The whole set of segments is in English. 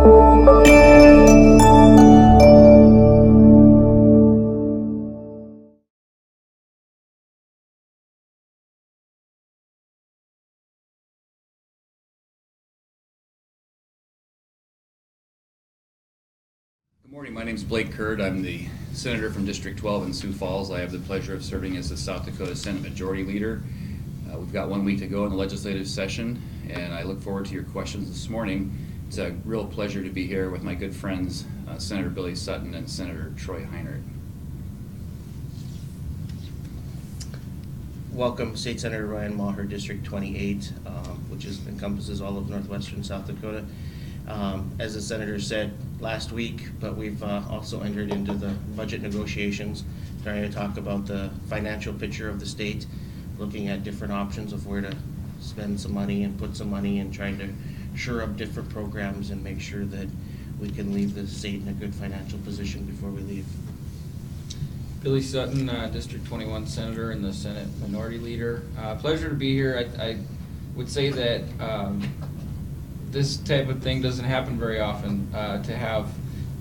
Good morning. My name is Blake Kurd. I'm the senator from District 12 in Sioux Falls. I have the pleasure of serving as the South Dakota Senate Majority Leader. We've got 1 week to go in the legislative session, and I look forward to your questions this morning. It's a real pleasure to be here with my good friends, Senator Billy Sutton and Senator Troy Heinert. Welcome, State Senator Ryan Maher, District 28, which encompasses all of northwestern South Dakota. As the senator said last week, but we've also entered into the budget negotiations, trying to talk about the financial picture of the state, looking at different options of where to spend some money and put some money, and trying to shore up different programs and make sure that we can leave the state in a good financial position before we leave. Billy Sutton, District 21 Senator and the Senate Minority Leader. Pleasure to be here. I would say that this type of thing doesn't happen very often, to have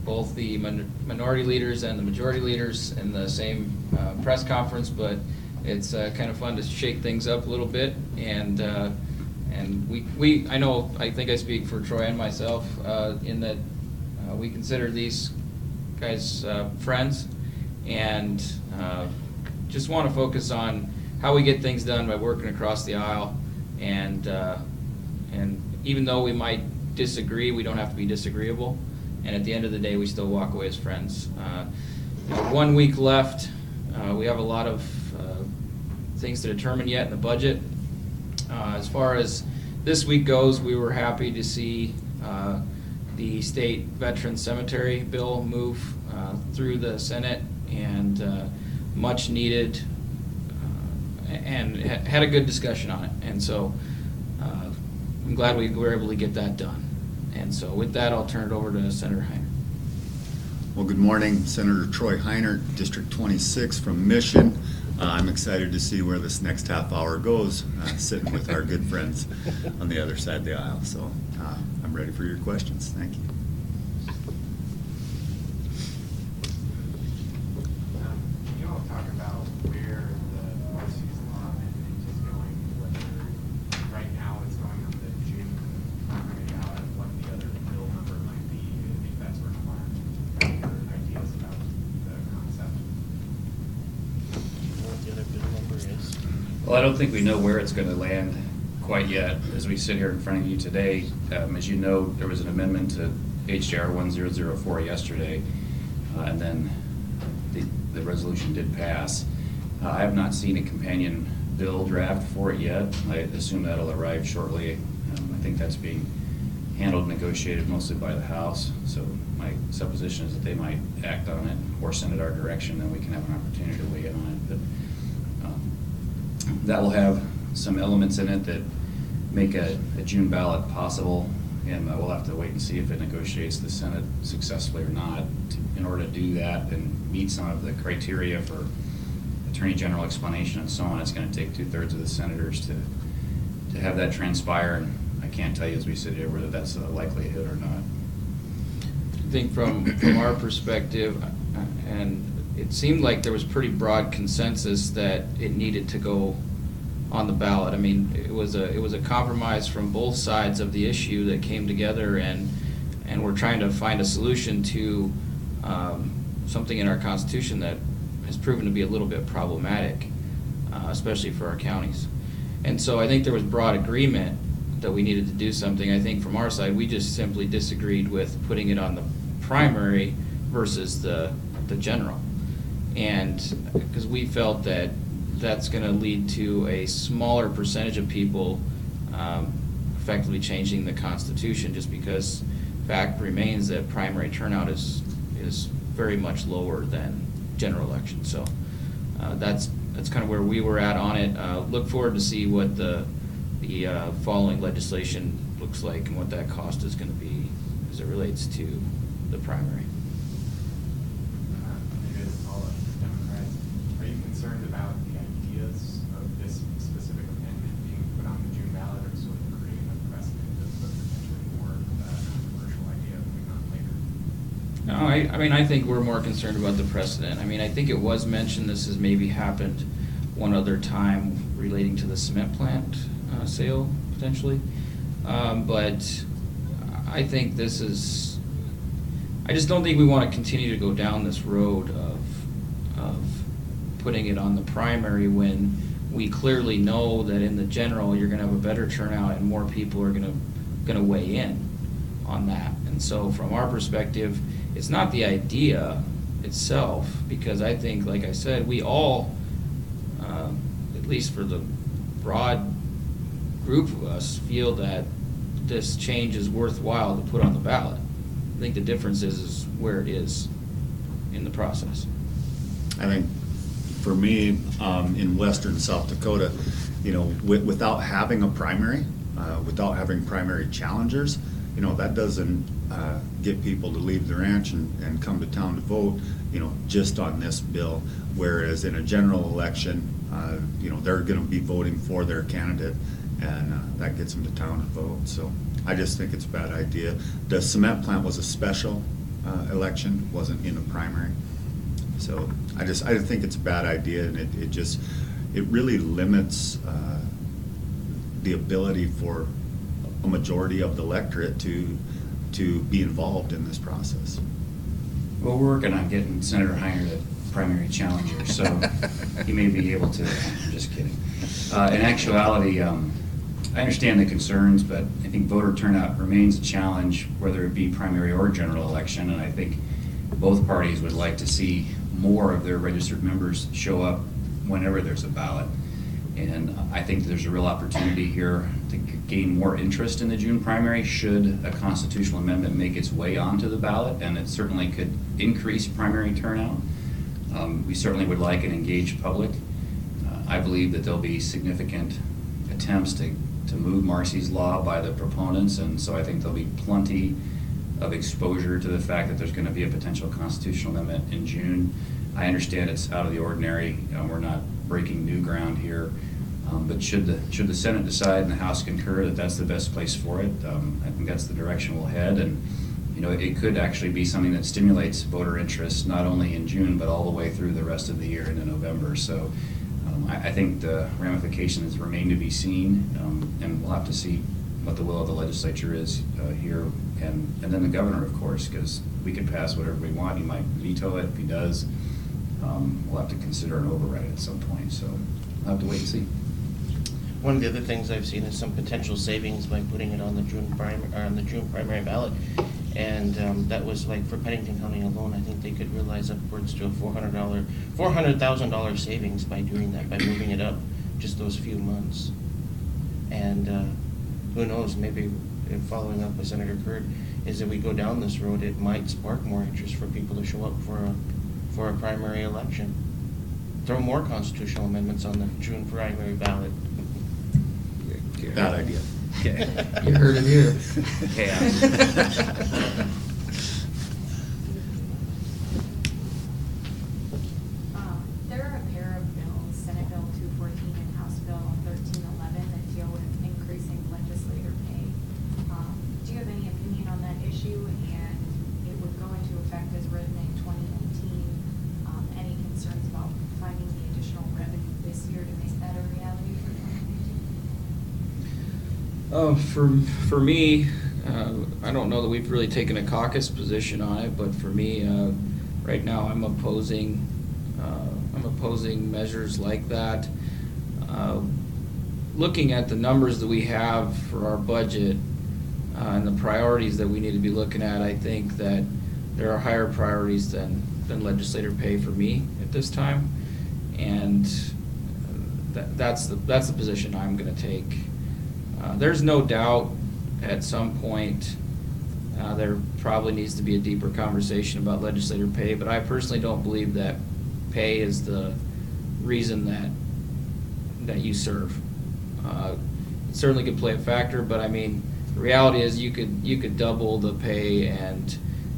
both the minority leaders and the majority leaders in the same press conference, but it's kind of fun to shake things up a little bit. And I think I speak for Troy and myself in that we consider these guys friends, and just want to focus on how we get things done by working across the aisle. And even though we might disagree, we don't have to be disagreeable. And at the end of the day, we still walk away as friends. 1 week left. We have a lot of things to determine yet in the budget. As far as this week goes, we were happy to see the state veterans cemetery bill move through the Senate, and much needed, and had a good discussion on it. And so I'm glad we were able to get that done. And so with that, I'll turn it over to Senator Heinert. Well, good morning. Senator Troy Heinert, District 26 from Mission. I'm excited to see where this next half hour goes, sitting with our good friends on the other side of the aisle. So I'm ready for your questions. Thank you. Can you all talk about where the policy's law amendment is going, whether right now it's going on the June primary ballot, what the other bill number might be, if that's required, your ideas about the concept? What the other bill number is? Well, I don't think we know where it's going to land quite yet as we sit here in front of you today. As you know, there was an amendment to HJR 1004 yesterday, and then the resolution did pass. I have not seen a companion bill draft for it yet. I assume that'll arrive shortly. I think that's being handled and negotiated mostly by the House, so my supposition is that they might act on it or send it our direction, then we can have an opportunity to weigh in on it. But that will have some elements in it that make a June ballot possible, and we'll have to wait and see if it negotiates the Senate successfully or not. In order to do that and meet some of the criteria for Attorney General explanation and so on, it's going to take 2/3 of the senators to have that transpire, and I can't tell you as we sit here whether that's a likelihood or not. I think from our perspective, and it seemed like there was pretty broad consensus that it needed to go on the ballot. I mean, it was a compromise from both sides of the issue that came together, and we're trying to find a solution to something in our Constitution that has proven to be a little bit problematic, especially for our counties. And so I think there was broad agreement that we needed to do something. I think from our side, we just simply disagreed with putting it on the primary versus the general. And because we felt that that's going to lead to a smaller percentage of people effectively changing the Constitution, just because fact remains that primary turnout is very much lower than general election. So that's kind of where we were at on it. Look forward to see what the following legislation looks like and what that cost is going to be as it relates to the primary. Maybe as a follow-up to the Democrats, are you concerned about the ideas of this specific amendment being put on the June ballot, or sort of creating a precedent of a potentially more controversial idea that we No, I mean, I think we're more concerned about the precedent. I mean, I think it was mentioned this has maybe happened one other time relating to the cement plant sale, potentially. But I think this is, I just don't think we want to continue to go down this road of putting it on the primary when we clearly know that in the general, you're gonna have a better turnout and more people are gonna weigh in on that. And so from our perspective, it's not the idea itself, because I think, like I said, we all, at least for the broad group of us, feel that this change is worthwhile to put on the ballot. I think the difference is where it is in the process. I think for me, in western South Dakota, you know, without having a primary, without having primary challengers, you know, that doesn't get people to leave the ranch and come to town to vote, you know, just on this bill. Whereas in a general election, you know, they're gonna be voting for their candidate, and that gets them to town to vote. So I just think it's a bad idea. The cement plant was a special election, wasn't in a primary. So I think it's a bad idea, and it really limits the ability for a majority of the electorate to be involved in this process. Well, we're working on getting Senator Heiner the primary challenger, so he may be able to. I'm just kidding. In actuality, I understand the concerns, but I think voter turnout remains a challenge, whether it be primary or general election, and I think both parties would like to see more of their registered members show up whenever there's a ballot. And I think there's a real opportunity here to gain more interest in the June primary should a constitutional amendment make its way onto the ballot, and it certainly could increase primary turnout. We certainly would like an engaged public. I believe that there'll be significant attempts to move Marcy's law by the proponents, and so I think there'll be plenty of exposure to the fact that there's going to be a potential constitutional amendment in June. I understand it's out of the ordinary. We're not breaking new ground here. But should the Senate decide and the House concur that that's the best place for it, I think that's the direction we'll head. And you know, it could actually be something that stimulates voter interest not only in June but all the way through the rest of the year into November. So I think the ramifications remain to be seen, and we'll have to see what the will of the legislature is here, and then the governor, of course, because we can pass whatever we want. He might veto it. If he does, we'll have to consider an override at some point. So we'll have to wait and see. One of the other things I've seen is some potential savings by putting it on the June primary ballot. And that was like for Pennington County alone, I think they could realize upwards to a $400,000 savings by doing that, by moving it up just those few months. And who knows, maybe following up with Senator Curd, is that we go down this road, it might spark more interest for people to show up for a primary election. Throw more constitutional amendments on the June primary ballot. Bad idea. Okay. You heard it here. Chaos. There are a pair of bills, Senate Bill 214 and House Bill 1311, that deal with increasing legislator pay. Do you have any opinion on that issue? And it would go into effect as written in 2019. Any concerns about finding the additional revenue this year to make that a reality for 2019? For me, I don't know that we've really taken a caucus position on it, but for me, right now, I'm opposing measures like that. Looking at the numbers that we have for our budget and the priorities that we need to be looking at, I think that there are higher priorities than legislator pay for me at this time, and that's the position I'm going to take. There's no doubt at some point there probably needs to be a deeper conversation about legislator pay, but I personally don't believe that pay is the reason that you serve. It certainly could play a factor, but I mean, the reality is you could double the pay, and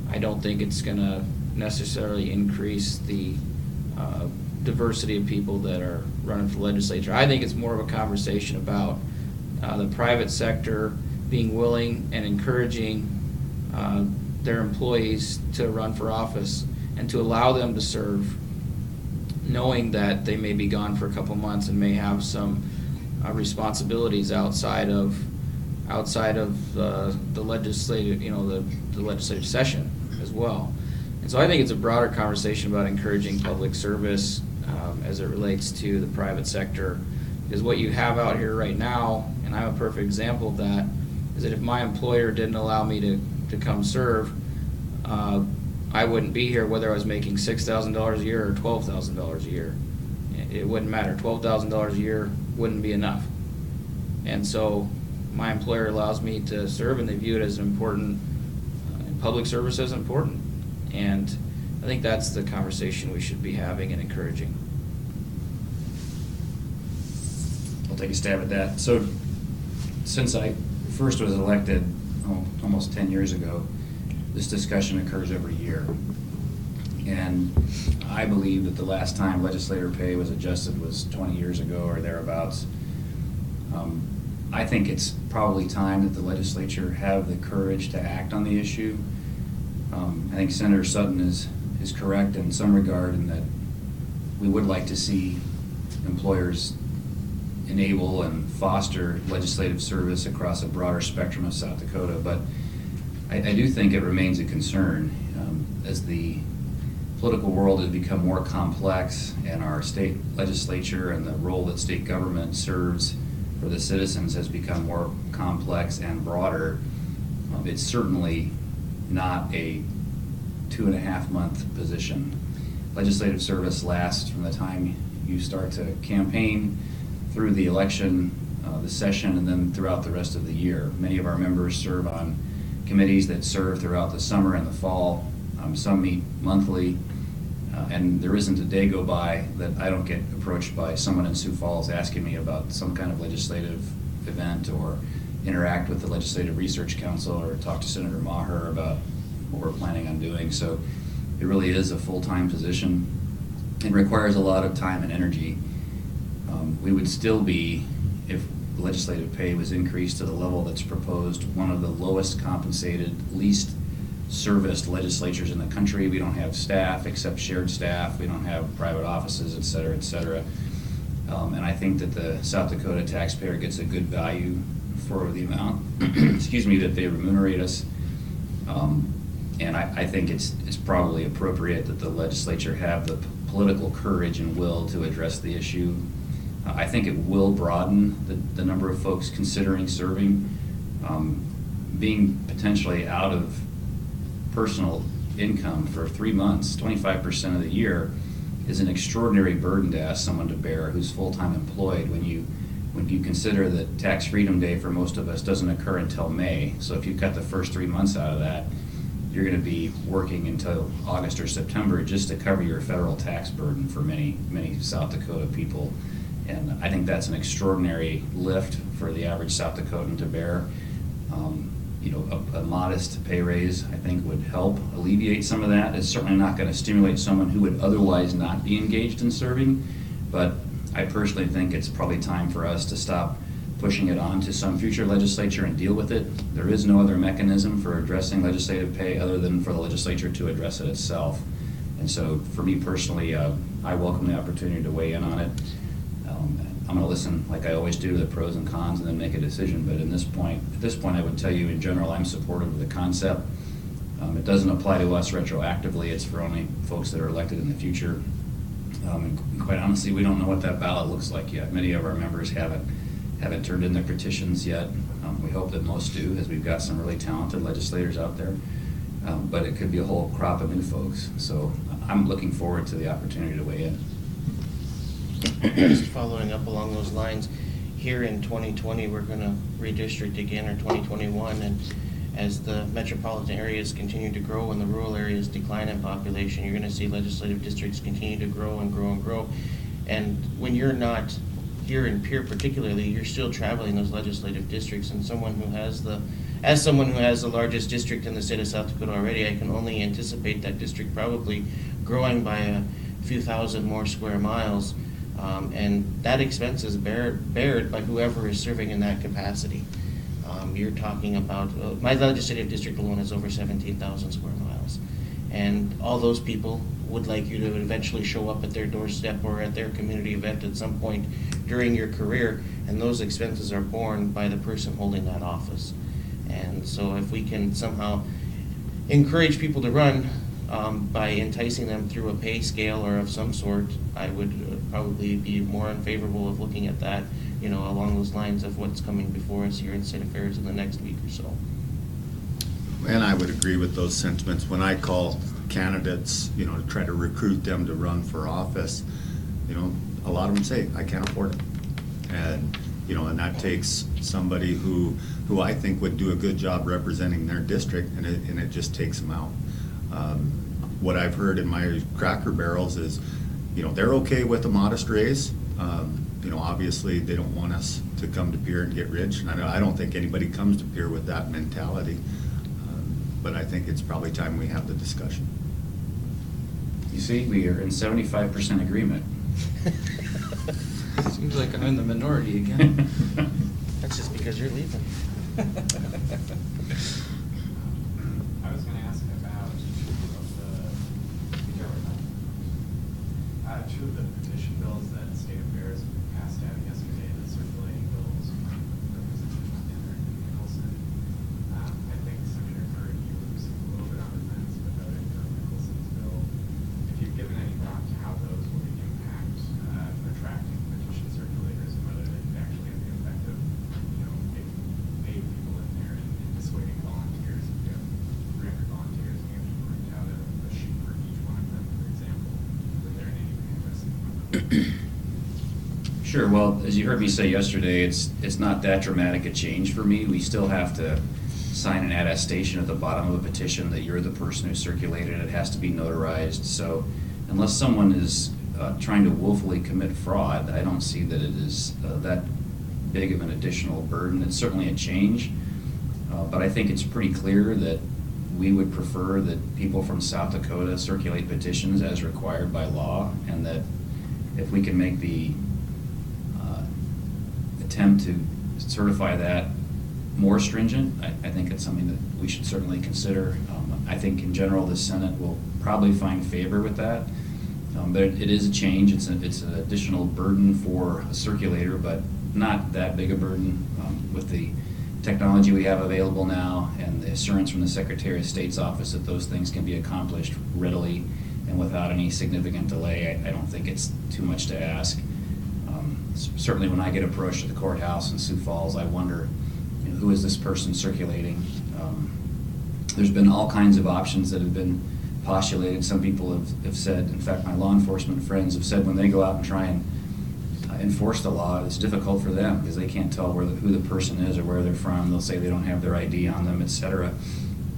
I don't think it's going to necessarily increase the diversity of people that are running for legislature. I think it's more of a conversation about the private sector being willing and encouraging their employees to run for office and to allow them to serve, knowing that they may be gone for a couple months and may have some responsibilities outside of the legislative, the legislative session as well. And so I think it's a broader conversation about encouraging public service as it relates to the private sector. Because what you have out here right now, and I'm a perfect example of that, is that if my employer didn't allow me to come serve, I wouldn't be here whether I was making $6,000 a year or $12,000 a year. It wouldn't matter. $12,000 a year wouldn't be enough. And so my employer allows me to serve, and they view it as important, public service as important. And I think that's the conversation we should be having and encouraging. I'll take a stab at that. So since I first was elected almost 10 years ago, this discussion occurs every year. And I believe that the last time legislator pay was adjusted was 20 years ago or thereabouts. I think it's probably time that the legislature have the courage to act on the issue. I think Senator Sutton is correct in some regard in that we would like to see employers enable and foster legislative service across a broader spectrum of South Dakota, but I do think it remains a concern as the political world has become more complex and our state legislature and the role that state government serves for the citizens has become more complex and broader. It's certainly not a 2.5-month position. Legislative service lasts from the time you start to campaign through the election, the session, and then throughout the rest of the year. Many of our members serve on committees that serve throughout the summer and the fall. Some meet monthly, and there isn't a day go by that I don't get approached by someone in Sioux Falls asking me about some kind of legislative event or interact with the Legislative Research Council or talk to Senator Maher about what we're planning on doing. So it really is a full-time position. It requires a lot of time and energy. We would still be, if legislative pay was increased to the level that's proposed, one of the lowest compensated, least serviced legislatures in the country. We don't have staff except shared staff. We don't have private offices, et cetera, et cetera. And I think that the South Dakota taxpayer gets a good value for the amount, excuse me, that they remunerate us. And I think it's probably appropriate that the legislature have the political courage and will to address the issue. I think it will broaden the number of folks considering serving. Being potentially out of personal income for 3 months, 25% of the year, is an extraordinary burden to ask someone to bear who's full-time employed when you consider that Tax Freedom Day for most of us doesn't occur until May. So if you cut the first 3 months out of that, you're going to be working until August or September just to cover your federal tax burden for many, many South Dakota people. And I think that's an extraordinary lift for the average South Dakotan to bear. A modest pay raise, I think, would help alleviate some of that. It's certainly not going to stimulate someone who would otherwise not be engaged in serving, but I personally think it's probably time for us to stop pushing it on to some future legislature and deal with it. There is no other mechanism for addressing legislative pay other than for the legislature to address it itself. And so for me personally, I welcome the opportunity to weigh in on it. I'm going to listen, like I always do, to the pros and cons and then make a decision. But at this point, I would tell you in general, I'm supportive of the concept. It doesn't apply to us retroactively. It's for only folks that are elected in the future. And quite honestly, we don't know what that ballot looks like yet. Many of our members haven't turned in their petitions yet. We hope that most do, as we've got some really talented legislators out there. But it could be a whole crop of new folks. So I'm looking forward to the opportunity to weigh in. Just following up along those lines, here in 2020, we're going to redistrict again, or 2021, and as the metropolitan areas continue to grow and the rural areas decline in population, you're going to see legislative districts continue to grow and grow and grow. And when you're not here in Pierre particularly, you're still traveling those legislative districts, and as someone who has the largest district in the state of South Dakota already, I can only anticipate that district probably growing by a few thousand more square miles. And that expense is bared by whoever is serving in that capacity. You're talking about, my legislative district alone is over 17,000 square miles. And all those people would like you to eventually show up at their doorstep or at their community event at some point during your career, and those expenses are borne by the person holding that office. And so if we can somehow encourage people to run by enticing them through a pay scale or of some sort, I would probably be more unfavorable of looking at that, along those lines of what's coming before us here in State Affairs in the next week or so. And I would agree with those sentiments. When I call candidates, to try to recruit them to run for office, a lot of them say, I can't afford it. And, and that takes somebody who I think would do a good job representing their district, and it just takes them out. What I've heard in my Cracker Barrels is, they're okay with a modest raise. Obviously, they don't want us to come to Pierre and get rich, and I don't think anybody comes to Pierre with that mentality. But I think it's probably time we have the discussion. You see, we are in 75% agreement. Seems like I'm in the minority again. That's just because you're leaving. I was gonna ask about two of the petition bills that State Affairs passed out yesterday, the circulating bills from Representative Tanner and Nicholson. I think Senator Hurd, you were a little bit on the fence with voting for Nicholson's bill. If you've given any thought to how those will impact attracting petition circulators and whether they could actually have the effect of, getting paid people in there and dissuading volunteers. If you have 300 volunteers and you have to print out a sheet for each one of them, for example, would there in any way invest in them? Sure, well, as you heard me say yesterday, it's not that dramatic a change for me. We still have to sign an attestation at the bottom of a petition that you're the person who circulated it. It has to be notarized. So unless someone is trying to willfully commit fraud, I don't see that it is that big of an additional burden. It's certainly a change, but I think it's pretty clear that we would prefer that people from South Dakota circulate petitions as required by law, and that if we can make the attempt to certify that more stringent, I think it's something that we should certainly consider. I think in general the Senate will probably find favor with that, but it is a change. It's an additional burden for a circulator, but not that big a burden with the technology we have available now and the assurance from the Secretary of State's office that those things can be accomplished readily and without any significant delay. I don't think it's too much to ask. Certainly when I get approached at the courthouse in Sioux Falls, I wonder, who is this person circulating? There's been all kinds of options that have been postulated. Some people have said, in fact, my law enforcement friends have said when they go out and try and enforce the law, it's difficult for them because they can't tell who the person is or where they're from. They'll say they don't have their ID on them, etc.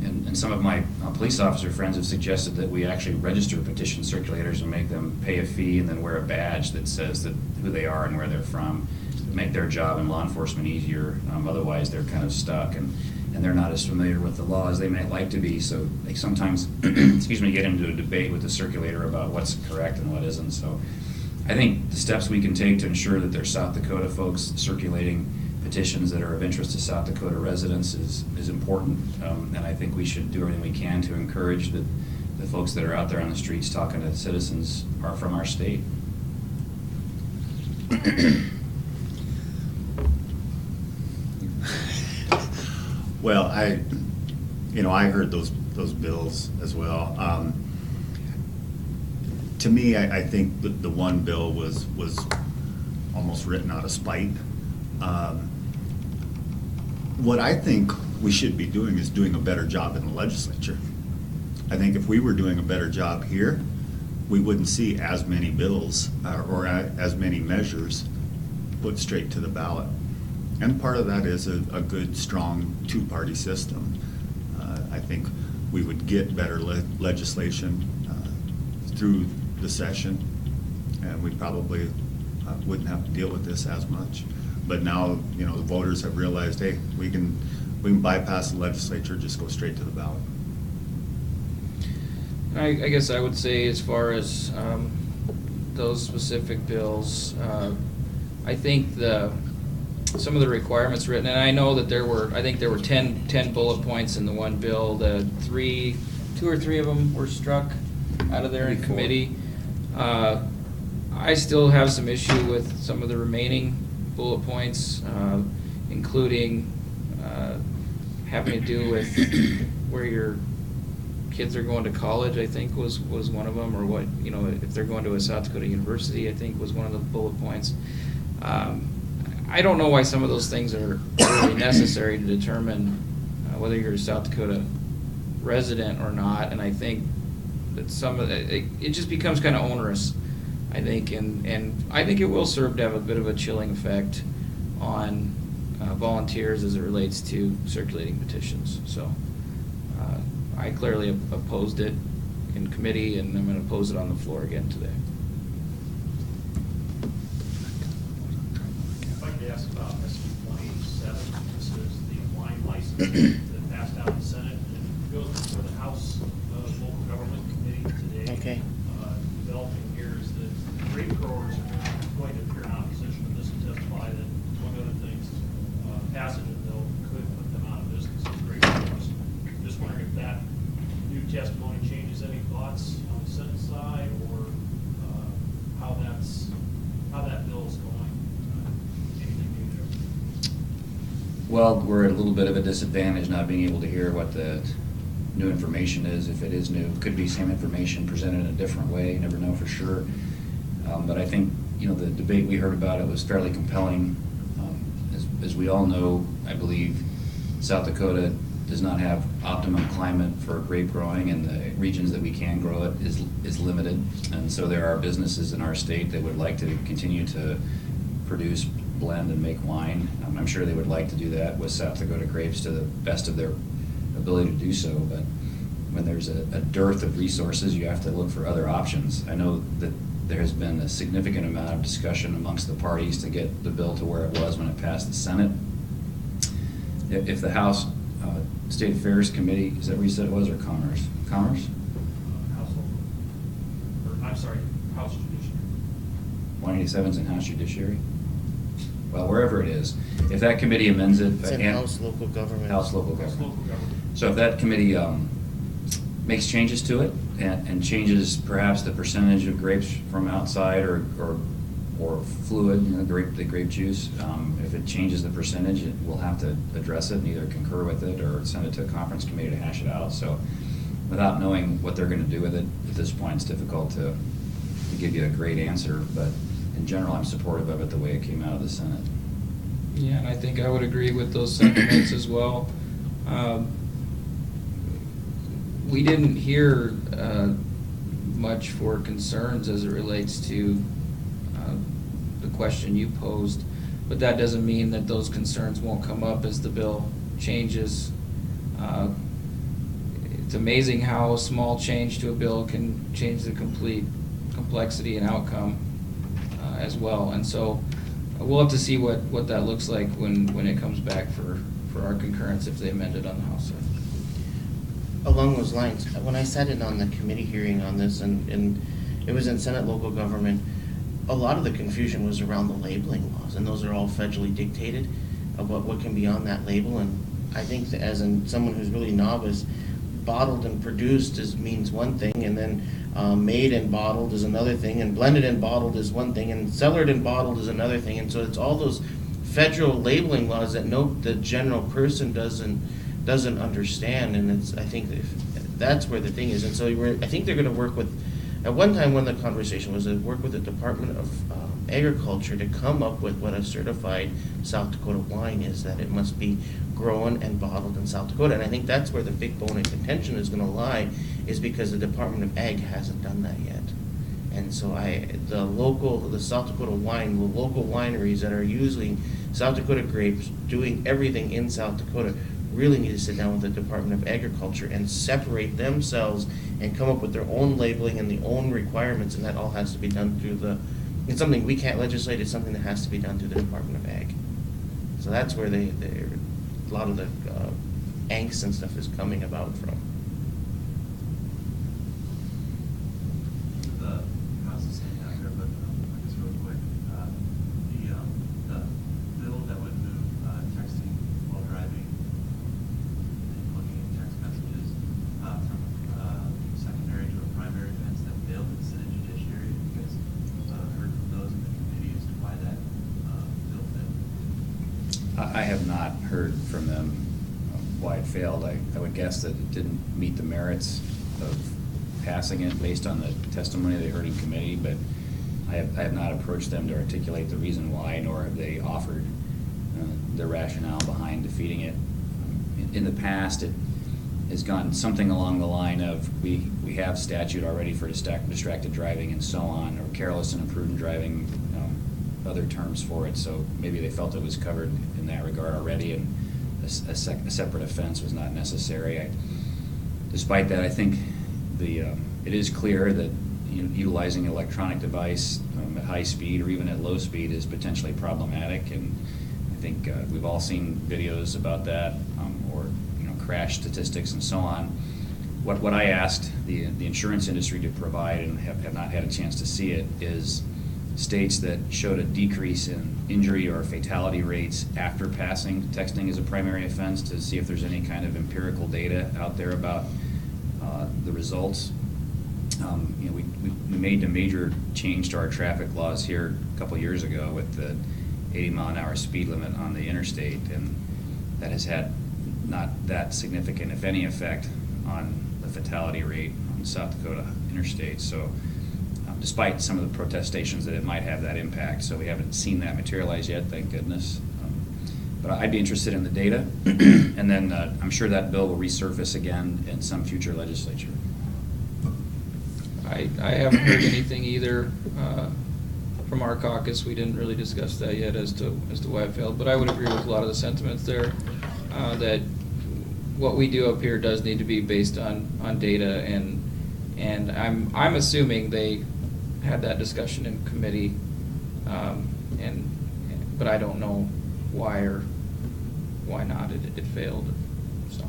And some of my police officer friends have suggested that we actually register petition circulators and make them pay a fee and then wear a badge that says who they are and where they're from, to make their job in law enforcement easier. Otherwise, they're kind of stuck and they're not as familiar with the law as they might like to be. So they sometimes, get into a debate with the circulator about what's correct and what isn't. So I think the steps we can take to ensure that there's South Dakota folks circulating petitions that are of interest to South Dakota residents is important, and I think we should do everything we can to encourage that the folks that are out there on the streets talking to citizens are from our state. Well, I heard those bills as well. To me, I think the one bill was almost written out of spite. What I think we should be doing is doing a better job in the legislature. I think if we were doing a better job here, we wouldn't see as many bills or as many measures put straight to the ballot. And part of that is a good, strong two-party system. I think we would get better legislation through the session, and we probably wouldn't have to deal with this as much. But now, the voters have realized, hey, we can bypass the legislature, just go straight to the ballot. I guess I would say, as far as those specific bills, I think some of the requirements written, and I know that I think there were 10 bullet points in the one bill. Two or three of them were struck out of there in Maybe four. committee. I still have some issue with some of the remaining bullet points, including having to do with where your kids are going to college, I think was one of them, or what, if they're going to a South Dakota university, I think was one of the bullet points. I don't know why some of those things are really necessary to determine whether you're a South Dakota resident or not, and I think that some of it just becomes kind of onerous, I think, and I think it will serve to have a bit of a chilling effect on volunteers as it relates to circulating petitions. So I clearly opposed it in committee, and I'm going to oppose it on the floor again today. I'd like to ask about SB 187. This is the wine license that passed out in the Senate, and it goes before the House Local Government Committee today. Okay. Developing here is that grape growers are going to appear in opposition to this and testify that, among other things, passage of the bill could put them out of business as grape growers. Just wondering if that new testimony changes any thoughts on the Senate side, or how that bill is going. Anything new there? Well, we're at a little bit of a disadvantage not being able to hear what the new information is, if it is new. Could be same information presented in a different way, you never know for sure. But I think, the debate we heard about it was fairly compelling. As we all know, I believe South Dakota does not have optimum climate for grape growing, and the regions that we can grow it is limited. And so there are businesses in our state that would like to continue to produce, blend, and make wine. I'm sure they would like to do that with South Dakota grapes to the best of their ability to do so, but when there's a dearth of resources, you have to look for other options. I know that there has been a significant amount of discussion amongst the parties to get the bill to where it was when it passed the Senate. If the House State Affairs Committee, is that where you said it was, or Commerce? Commerce? House Judiciary. 187's in House Judiciary? Well, wherever it is, if that committee amends it. It's in House Local Government. House Local House Government. Local Government. So if that committee makes changes to it and changes perhaps the percentage of grapes from outside or fluid, the grape juice, if it changes the percentage, we'll have to address it and either concur with it or send it to a conference committee to hash it out. So without knowing what they're going to do with it, at this point, it's difficult to give you a great answer. But in general, I'm supportive of it the way it came out of the Senate. Yeah, and I think I would agree with those sentiments as well. We didn't hear much for concerns as it relates to the question you posed, but that doesn't mean that those concerns won't come up as the bill changes. It's amazing how a small change to a bill can change the complete complexity and outcome as well. And so we'll have to see what that looks like when it comes back for our concurrence if they amend it on the House side. Along those lines, when I sat in on the committee hearing on this, and it was in Senate Local Government, a lot of the confusion was around the labeling laws, and those are all federally dictated about what can be on that label. And I think that as someone who's really novice, bottled and produced means one thing, and then made and bottled is another thing, and blended and bottled is one thing, and cellared and bottled is another thing. And so it's all those federal labeling laws that the general person doesn't understand, and I think that's where the thing is. And so I think they're going to work with, at one time one of the conversation was to work with the Department of Agriculture to come up with what a certified South Dakota wine is, that it must be grown and bottled in South Dakota. And I think that's where the big bone of contention is going to lie, is because the Department of Ag hasn't done that yet. And so the South Dakota wine, the local wineries that are using South Dakota grapes, doing everything in South Dakota, really need to sit down with the Department of Agriculture and separate themselves and come up with their own labeling and the own requirements, and that all has to be done through it's something we can't legislate, it's something that has to be done through the Department of Ag. So that's where a lot of the angst and stuff is coming about from. The House is saying out there, but I guess real quick, the bill that would I have not heard from them why it failed. I would guess that it didn't meet the merits of passing it based on the testimony they heard in committee, but I have not approached them to articulate the reason why, nor have they offered their rationale behind defeating it. In the past, it has gone something along the line of we have statute already for distracted driving and so on, or careless and imprudent driving, other terms for it, so maybe they felt it was covered in that regard already, and a separate offense was not necessary. Despite that, I think it is clear that utilizing an electronic device at high speed or even at low speed is potentially problematic, and I think we've all seen videos about that, or crash statistics and so on. What I asked the insurance industry to provide, and have not had a chance to see it, is states that showed a decrease in injury or fatality rates after passing texting as a primary offense, to see if there's any kind of empirical data out there about the results. We made a major change to our traffic laws here a couple years ago with the 80-mile-an-hour speed limit on the interstate, and that has had not that significant, if any, effect on the fatality rate on South Dakota interstate. So despite some of the protestations that it might have that impact, so we haven't seen that materialize yet, thank goodness. But I'd be interested in the data, and then I'm sure that bill will resurface again in some future legislature. I haven't heard anything either from our caucus. We didn't really discuss that yet as to why it failed, but I would agree with a lot of the sentiments there, that what we do up here does need to be based on data, and I'm assuming they had that discussion in committee, but I don't know why or why not it failed. So,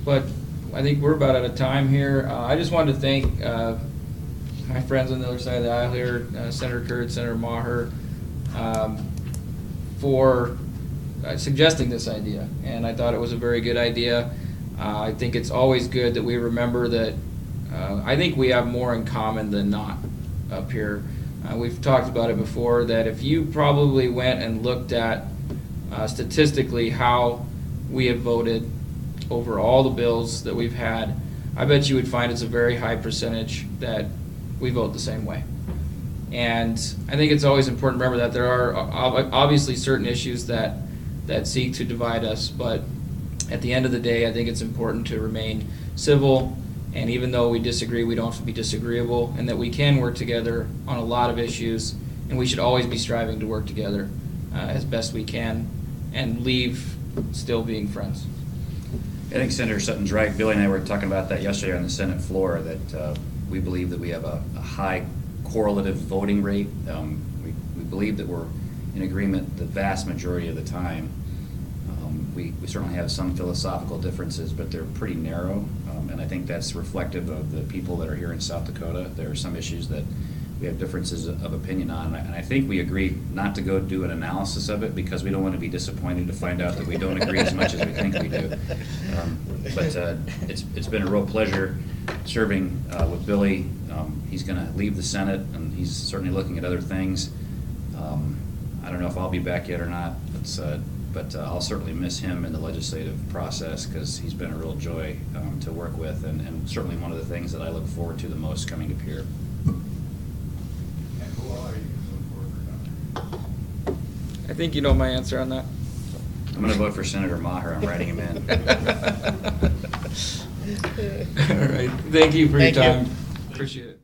but I think we're about out of time here. I just wanted to thank my friends on the other side of the aisle here, Senator Kurd, Senator Maher, for suggesting this idea, and I thought it was a very good idea. I think it's always good that we remember that I think we have more in common than not up here. We've talked about it before, that if you probably went and looked at statistically how we have voted over all the bills that we've had, I bet you would find it's a very high percentage that we vote the same way. And I think it's always important to remember that there are obviously certain issues that seek to divide us, but at the end of the day, I think it's important to remain civil, and even though we disagree, we don't have to be disagreeable, and that we can work together on a lot of issues, and we should always be striving to work together as best we can and leave still being friends. I think Senator Sutton's right. Billy and I were talking about that yesterday on the Senate floor, that we believe that we have a high correlative voting rate. We believe that we're in agreement the vast majority of the time. We certainly have some philosophical differences, but they're pretty narrow, and I think that's reflective of the people that are here in South Dakota. There are some issues that we have differences of opinion on, and I think we agree not to go do an analysis of it, because we don't want to be disappointed to find out that we don't agree as much as we think we do. But it's been a real pleasure serving with Billy. He's going to leave the Senate, and he's certainly looking at other things. I don't know if I'll be back yet or not, but I'll certainly miss him in the legislative process, because he's been a real joy to work with, and certainly one of the things that I look forward to the most coming to Pierre. And who all are you going to vote for governor? I think you know my answer on that. I'm going to vote for Senator Maher. I'm writing him in. All right. Thank you for your Thank you. time. Appreciate it.